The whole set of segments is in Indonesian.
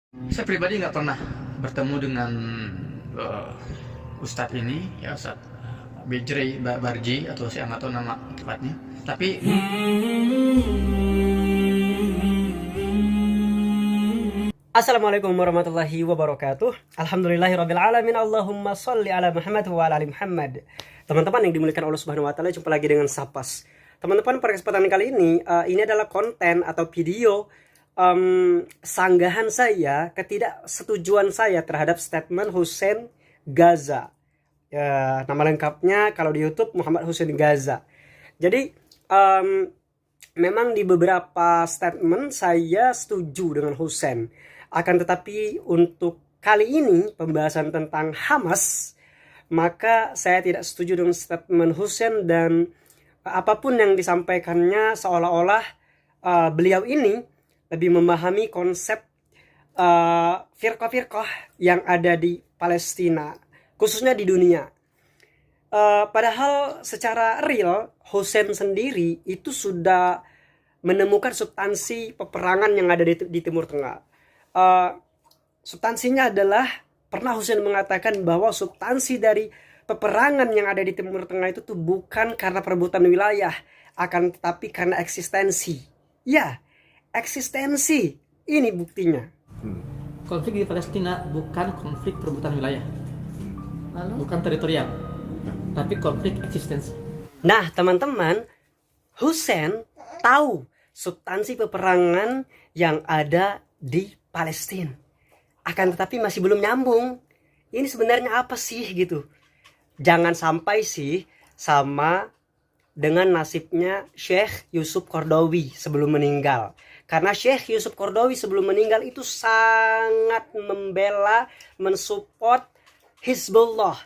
Saya pribadi nggak pernah bertemu dengan Ustadz ini, ya Ustadz Bejrey Barji, atau saya nggak tahu nama tepatnya. Tapi Assalamualaikum warahmatullahi wabarakatuh. Alhamdulillahirrabbilalamin. Allahumma sholli ala Muhammad wa ala ali Muhammad. Teman-teman yang dimuliakan Allah Subhanahu wa taala, jumpa lagi dengan Sapas. Teman-teman, pada kesempatan kali ini adalah konten atau video sanggahan saya, ketidaksetujuan saya terhadap statement Hussein Gaza. Ya, nama lengkapnya kalau di YouTube Muhammad Hussein Gaza. Jadi memang di beberapa statement saya setuju dengan Hussein. Akan tetapi untuk kali ini pembahasan tentang Hamas, maka saya tidak setuju dengan statement Hussein, dan apapun yang disampaikannya seolah-olah beliau ini lebih memahami konsep firqah-firqah yang ada di Palestina, khususnya di dunia. Padahal secara real Hussein sendiri itu sudah menemukan substansi peperangan yang ada di Timur Tengah. Substansinya adalah, pernah Hussein mengatakan bahwa substansi dari peperangan yang ada di Timur Tengah itu tuh bukan karena perebutan wilayah, akan tetapi karena eksistensi. Ya, eksistensi. Ini buktinya. Konflik di Palestina bukan konflik perebutan wilayah, bukan teritorial, tapi konflik eksistensi. Nah, teman-teman, Hussein tahu substansi peperangan yang ada di Palestina. Akan tetapi masih belum nyambung. Ini sebenarnya apa sih gitu? Jangan sampai sih sama dengan nasibnya Syekh Yusuf Qaradawi sebelum meninggal. Karena Syekh Yusuf Qaradawi sebelum meninggal itu sangat membela, mensupport Hizbullah.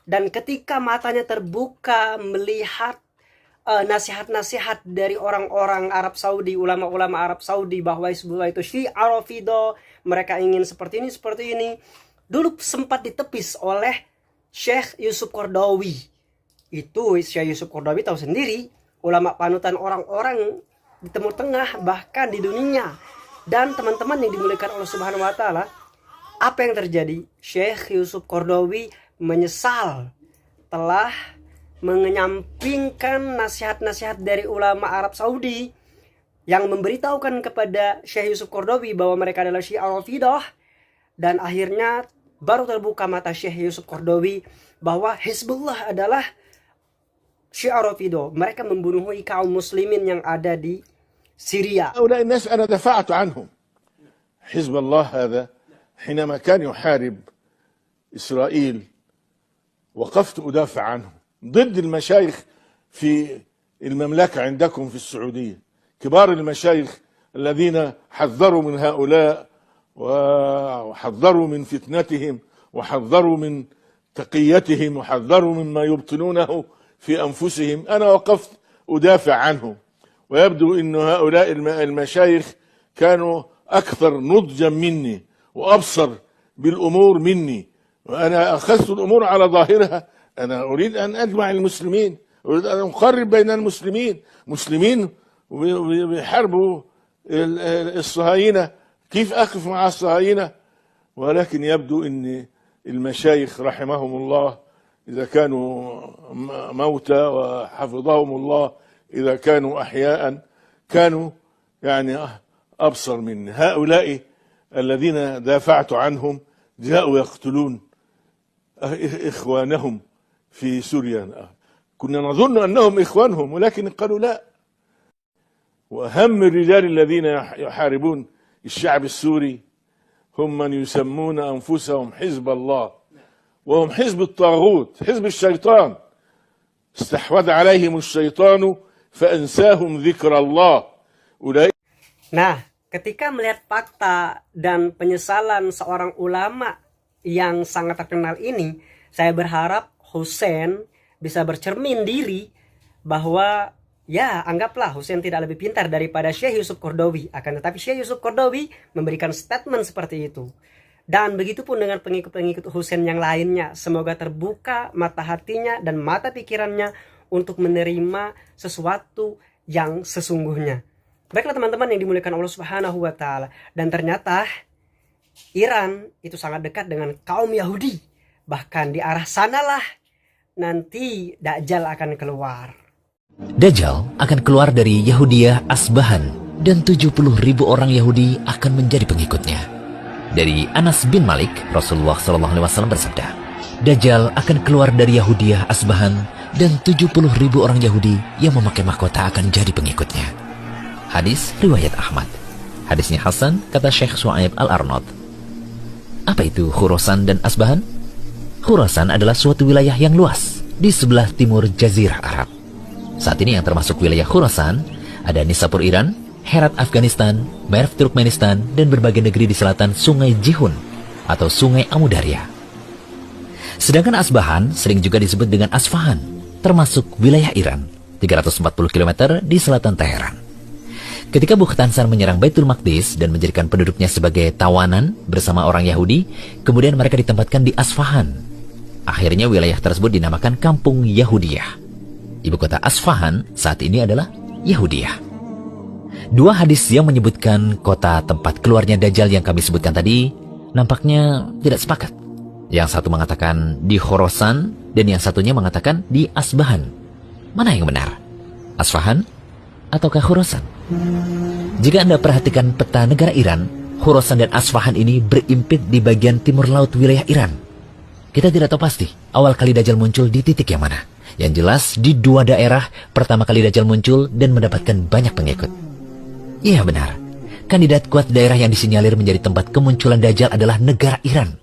Dan ketika matanya terbuka melihat nasihat-nasihat dari orang-orang Arab Saudi, ulama-ulama Arab Saudi, bahwa Hizbullah itu Syiah Rafidhah, mereka ingin seperti ini, dulu sempat ditepis oleh Syekh Yusuf Qaradawi. Itu Syekh Yusuf Qaradawi tahu sendiri, ulama panutan orang-orang di Timur Tengah, bahkan di dunia. Dan teman-teman yang dimuliakan Allah Subhanahu wa taala, apa yang terjadi? Syekh Yusuf Qaradawi menyesal telah menyampingkan nasihat-nasihat dari ulama Arab Saudi yang memberitahukan kepada Syekh Yusuf Qaradawi bahwa mereka adalah Syiah Rafidhah, dan akhirnya baru terbuka mata Syekh Yusuf Qaradawi bahwa Hizbullah adalah Syiah Rafidhah. Mereka membunuh kaum muslimin yang ada di Syria. هؤلاء الناس أنا دفعت عنهم. حزب الله هذا حينما كان يحارب إسرائيل وقفت أدافع عنه ضد المشايخ في المملكة عندكم في السعودية، كبار المشايخ الذين حذروا من هؤلاء وحذروا من فتنتهم وحذروا من تقيتهم وحذروا مما يبطنونه في أنفسهم. أنا وقفت أدافع عنهم، ويبدو أن هؤلاء المشايخ كانوا أكثر نضجا مني وأبصر بالأمور مني، وأنا أخذت الأمور على ظاهرها. أنا أريد أن أجمع المسلمين، أريد أن أقرب بين المسلمين. مسلمين بيحاربوا الصهاينة، كيف أقف مع الصهاينة؟ ولكن يبدو أن المشايخ رحمهم الله إذا كانوا موتى، وحفظهم الله إذا كانوا أحياء، كانوا يعني أبصر مني. هؤلاء الذين دافعت عنهم جاءوا يقتلون إخوانهم في سوريا. كنا نظن أنهم إخوانهم، ولكن قالوا لا. وأهم الرجال الذين يحاربون الشعب السوري هم من يسمون أنفسهم حزب الله، وهم حزب الطاغوت، حزب الشيطان. استحوذ عليهم الشيطان فأنساهم ذكر الله. Nah, ketika melihat fakta dan penyesalan seorang ulama yang sangat terkenal ini, saya berharap Hussein bisa bercermin diri bahwa ya, anggaplah Hussein tidak lebih pintar daripada Syekh Yusuf Qaradawi. Akan tetapi Syekh Yusuf Qaradawi memberikan statement seperti itu. Dan begitupun dengan pengikut-pengikut Hussein yang lainnya. Semoga terbuka mata hatinya dan mata pikirannya untuk menerima sesuatu yang sesungguhnya. Baiklah teman-teman yang dimuliakan Allah Subhanahu wa taala. Dan ternyata Iran itu sangat dekat dengan kaum Yahudi. Bahkan di arah sanalah nanti Dajjal akan keluar. Dajjal akan keluar dari Yahudiyah Asbahan dan 70.000 orang Yahudi akan menjadi pengikutnya. Dari Anas bin Malik, Rasulullah SAW bersabda, Dajjal akan keluar dari Yahudiyah Asbahan dan 70.000 orang Yahudi yang memakai mahkota akan jadi pengikutnya. Hadis riwayat Ahmad. Hadisnya Hasan, kata Syekh Shu'aib Al-Arnaud. Apa itu Khurasan dan Asbahan? Khurasan adalah suatu wilayah yang luas di sebelah timur Jazirah Arab. Saat ini yang termasuk wilayah Khurasan ada Nisapur Iran, Herat Afghanistan, Merv Turkmenistan, dan berbagai negeri di selatan Sungai Jihun atau Sungai Amudarya. Sedangkan Asbahan sering juga disebut dengan Asfahan, termasuk wilayah Iran, 340 km di selatan Teheran. Ketika Bukhtansan menyerang Baitul Maqdis dan menjadikan penduduknya sebagai tawanan bersama orang Yahudi, kemudian mereka ditempatkan di Asfahan. Akhirnya wilayah tersebut dinamakan Kampung Yahudiyah. Ibu kota Asfahan saat ini adalah Yahudiyah. Dua hadis yang menyebutkan kota tempat keluarnya Dajjal yang kami sebutkan tadi nampaknya tidak sepakat. Yang satu mengatakan di Khurasan dan yang satunya mengatakan di Asbahan. Mana yang benar? Asfahan ataukah Khurasan? Jika Anda perhatikan peta negara Iran, Khurasan dan Asfahan ini berimpit di bagian timur laut wilayah Iran. Kita tidak tahu pasti awal kali Dajjal muncul di titik yang mana. Yang jelas di dua daerah pertama kali Dajjal muncul dan mendapatkan banyak pengikut. Iya benar, kandidat kuat daerah yang disinyalir menjadi tempat kemunculan Dajjal adalah negara Iran.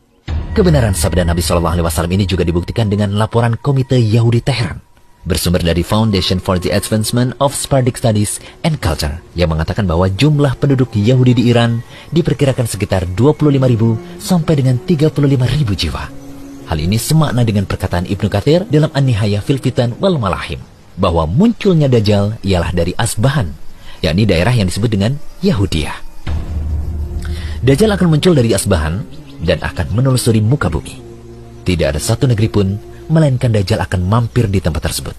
Kebenaran sabda Nabi SAW ini juga dibuktikan dengan laporan Komite Yahudi Teheran, bersumber dari Foundation for the Advancement of Sephardic Studies and Culture, yang mengatakan bahwa jumlah penduduk Yahudi di Iran diperkirakan sekitar 25.000 sampai dengan 35.000 jiwa. Hal ini semakna dengan perkataan Ibnu Katsir dalam An-Nihayah fil Fitan wal Malahim, bahwa munculnya Dajjal ialah dari Asbahan, yakni daerah yang disebut dengan Yahudiyah. Dajjal akan muncul dari Asbahan dan akan menelusuri muka bumi. Tidak ada satu negeri pun, melainkan Dajjal akan mampir di tempat tersebut.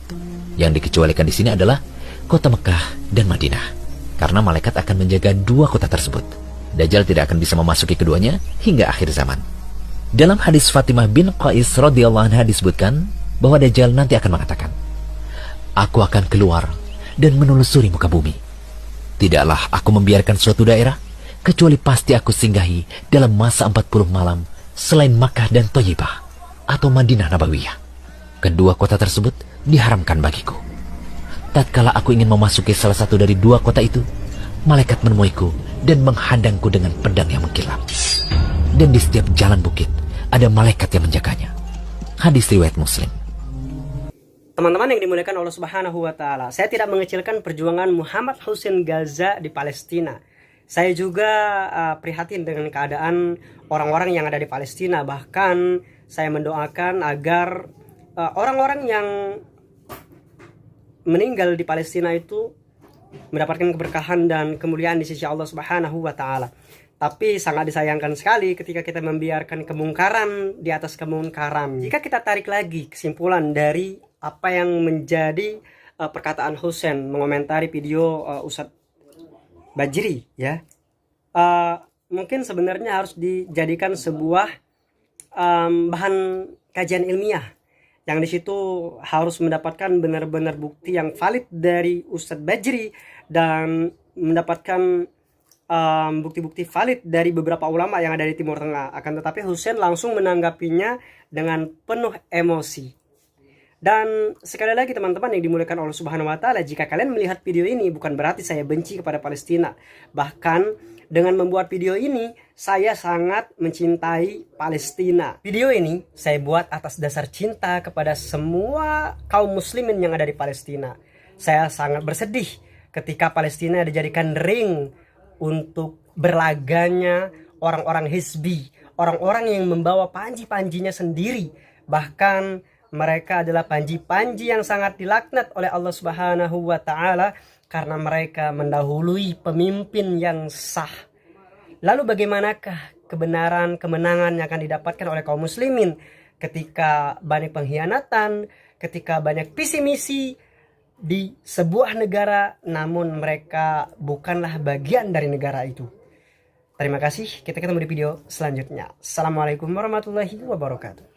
Yang dikecualikan di sini adalah kota Mekah dan Madinah, karena malaikat akan menjaga dua kota tersebut. Dajjal tidak akan bisa memasuki keduanya hingga akhir zaman. Dalam hadis Fatimah bin Qais radhiyallahu anha disebutkan bahwa Dajjal nanti akan mengatakan, "Aku akan keluar dan menelusuri muka bumi. Tidaklah aku membiarkan suatu daerah, kecuali pasti aku singgahi dalam masa 40 malam selain Makkah dan Thayyibah atau Madinah Nabawiyah. Kedua kota tersebut diharamkan bagiku. Tatkala aku ingin memasuki salah satu dari dua kota itu, malaikat menemuiku dan menghadangku dengan pedang yang mengkilap. Dan di setiap jalan bukit ada malaikat yang menjaganya." Hadis riwayat Muslim. Teman-teman yang dimuliakan Allah Subhanahu wa taala, saya tidak mengecilkan perjuangan Muhammad Hussein Gaza di Palestina. Saya juga prihatin dengan keadaan orang-orang yang ada di Palestina. Bahkan saya mendoakan agar orang-orang yang meninggal di Palestina itu mendapatkan keberkahan dan kemuliaan di sisi Allah Subhanahu wa taala. Tapi sangat disayangkan sekali ketika kita membiarkan kemungkaran di atas kemungkaran. Jika kita tarik lagi kesimpulan dari apa yang menjadi perkataan Hussein mengomentari video Ustadz Bajri, ya, mungkin sebenarnya harus dijadikan sebuah bahan kajian ilmiah, yang di situ harus mendapatkan benar-benar bukti yang valid dari Ustadz Bajri dan mendapatkan bukti-bukti valid dari beberapa ulama yang ada di Timur Tengah. Akan tetapi Hussein langsung menanggapinya dengan penuh emosi. Dan sekali lagi teman-teman yang dimuliakan Allah Subhanahu wa taala, jika kalian melihat video ini bukan berarti saya benci kepada Palestina. Bahkan dengan membuat video ini saya sangat mencintai Palestina. Video ini saya buat atas dasar cinta kepada semua kaum muslimin yang ada di Palestina. Saya sangat bersedih ketika Palestina dijadikan ring untuk berlaganya orang-orang hizbi, orang-orang yang membawa panji-panjinya sendiri. Bahkan mereka adalah panji-panji yang sangat dilaknat oleh Allah Subhanahu wa taala karena mereka mendahului pemimpin yang sah. Lalu bagaimanakah kebenaran, kemenangan yang akan didapatkan oleh kaum muslimin ketika banyak pengkhianatan, ketika banyak visi misi di sebuah negara, namun mereka bukanlah bagian dari negara itu. Terima kasih, kita ketemu di video selanjutnya. Assalamualaikum warahmatullahi wabarakatuh.